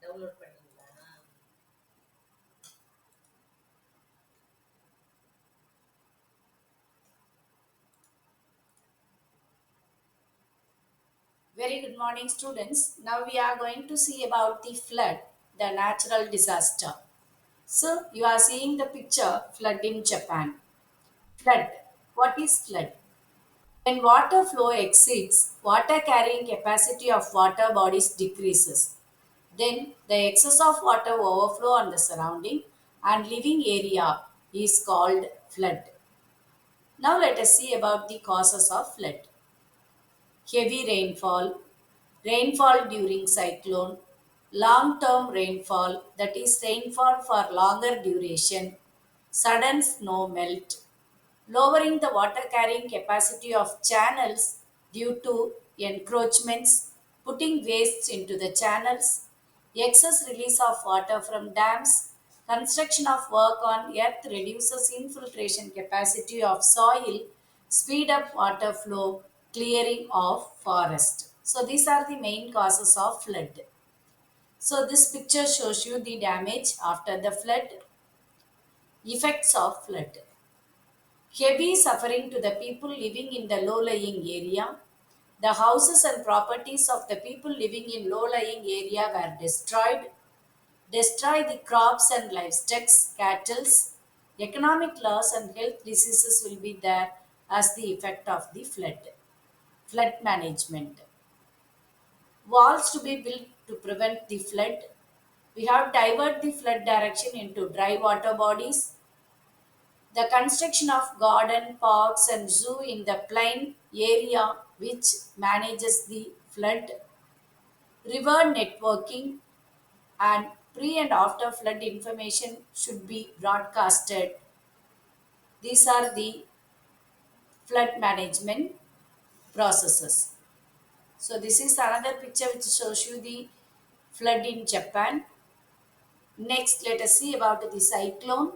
Download பண்ணீங்களா? Very good morning, students. Now we are going to see about the flood, the natural disaster. So you are seeing the picture flood in Japan. Flood. What is flood? When water flow exceeds, water carrying capacity of water bodies decreases. Then the excess of water overflow on the surrounding and living area is called flood. Now let us see about the causes of flood. Heavy rainfall, rainfall during cyclone, long term rainfall, that is, rainfall for longer duration, sudden snow melt, lowering the water carrying capacity of channels due to encroachments, putting wastes into the channels, excess release of water from dams, construction of work on earth reduces infiltration capacity of soil, speed up water flow, clearing of forest. So these are the main causes of flood. So this picture shows you the damage after the flood, effects of flood. Heavy suffering to the people living in the low-lying area. The houses and properties of the people living in low-lying area were destroyed. Destroy the crops and livestock, cattle. Economic loss and health diseases will be there as the effect of the flood. Flood management. Walls to be built to prevent the flood. We have divert the flood direction into dry water bodies. The construction of garden, parks, and zoo in the plain area which manages the flood, river networking, and pre and after flood information should be broadcasted. These are the flood management processes. So this is another picture which shows you the flood in Japan. Next, let us see about the cyclone.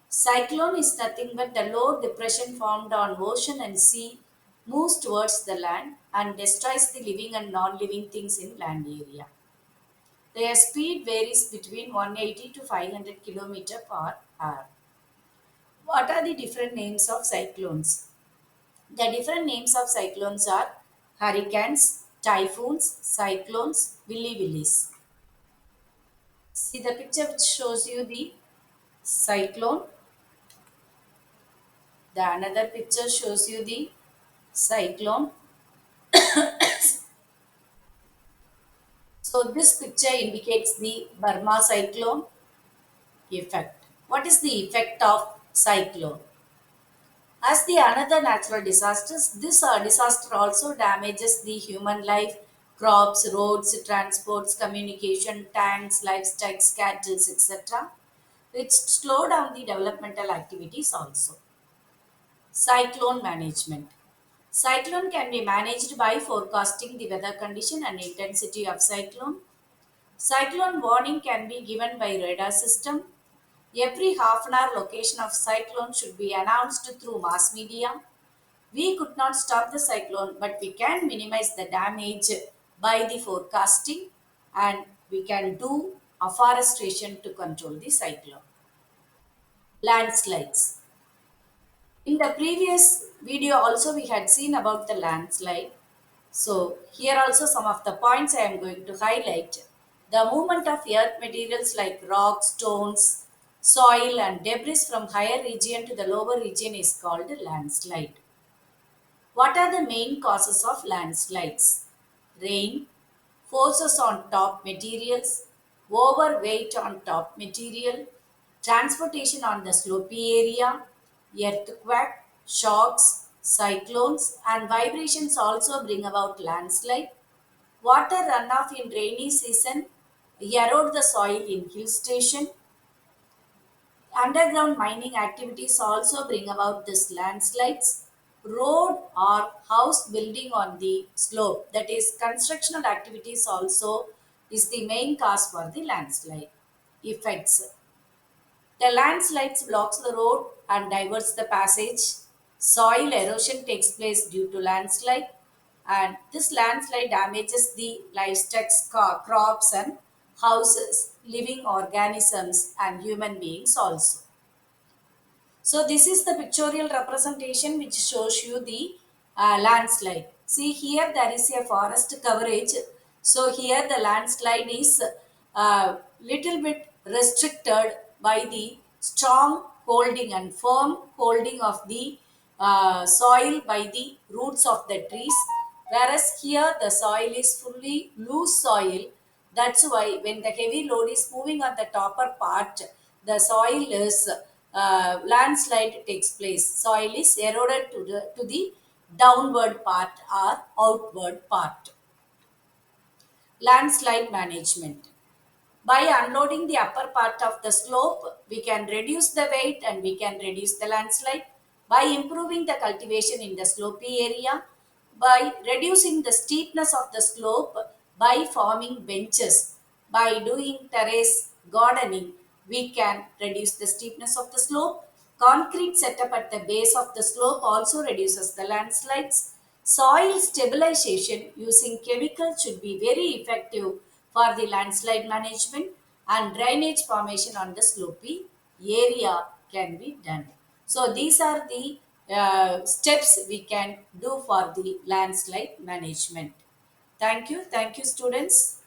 Cyclone is nothing but the low depression formed on ocean and sea moves towards the land and destroys the living and non-living things in land area. Their speed varies between 180 to 500 km per hour. What are the different names of cyclones? The different names of cyclones are hurricanes, typhoons, cyclones, willy willies. See the picture which shows you the cyclone. The another picture shows you the cyclone. So this picture indicates the Burma cyclone effect. What is the effect of cyclone? As the another natural disasters, this disaster also damages the human life, crops, roads, transports, communication, tanks, livestock, cattle, etc., which slow down the developmental activities also. Cyclone management. Cyclone can be managed by forecasting the weather condition and intensity of cyclone. Cyclone warning can be given by radar system. Every half an hour location of cyclone should be announced through mass media. We could not stop the cyclone, but we can minimize the damage by the forecasting and we can do afforestation to control the cyclone. Landslides. In the previous video also we had seen about the landslide. So here also some of the points I am going to highlight. The movement of earth materials like rocks, stones, soil and debris from higher region to the lower region is called landslide. What are the main causes of landslides? Rain, forces on top materials, overweight on top material, transportation on the slopy area, earthquake, shocks, cyclones, and vibrations also bring about landslide. Water runoff in rainy season erode the soil in hill station. Underground mining activities also bring about these landslides. Road or house building on the slope, that is, constructional activities also is the main cause for the landslide effects. The landslides blocks the road and diverts the passage. Soil erosion takes place due to landslide, and this landslide damages the livestock, crops, and houses, living organisms, and human beings also. So this is the pictorial representation which shows you the landslide. See here there is a forest coverage. So here the landslide is little bit restricted by the strong holding and firm holding of the soil by the roots of the trees. Whereas here the soil is fully loose soil. That's why when the heavy load is moving on the topper part, the soil is landslide takes place. Soil is eroded to the downward part or outward part. Landslide management. By unloading the upper part of the slope, we can reduce the weight and we can reduce the landslide. By improving the cultivation in the slopy area, by reducing the steepness of the slope, by forming benches, by doing terrace gardening, we can reduce the steepness of the slope. Concrete setup at the base of the slope also reduces the landslides. Soil stabilization using chemicals should be very effective for the landslide management, and drainage formation on the slopy area can be done. So these are the steps we can do for the landslide management. Thank you. Thank you, students.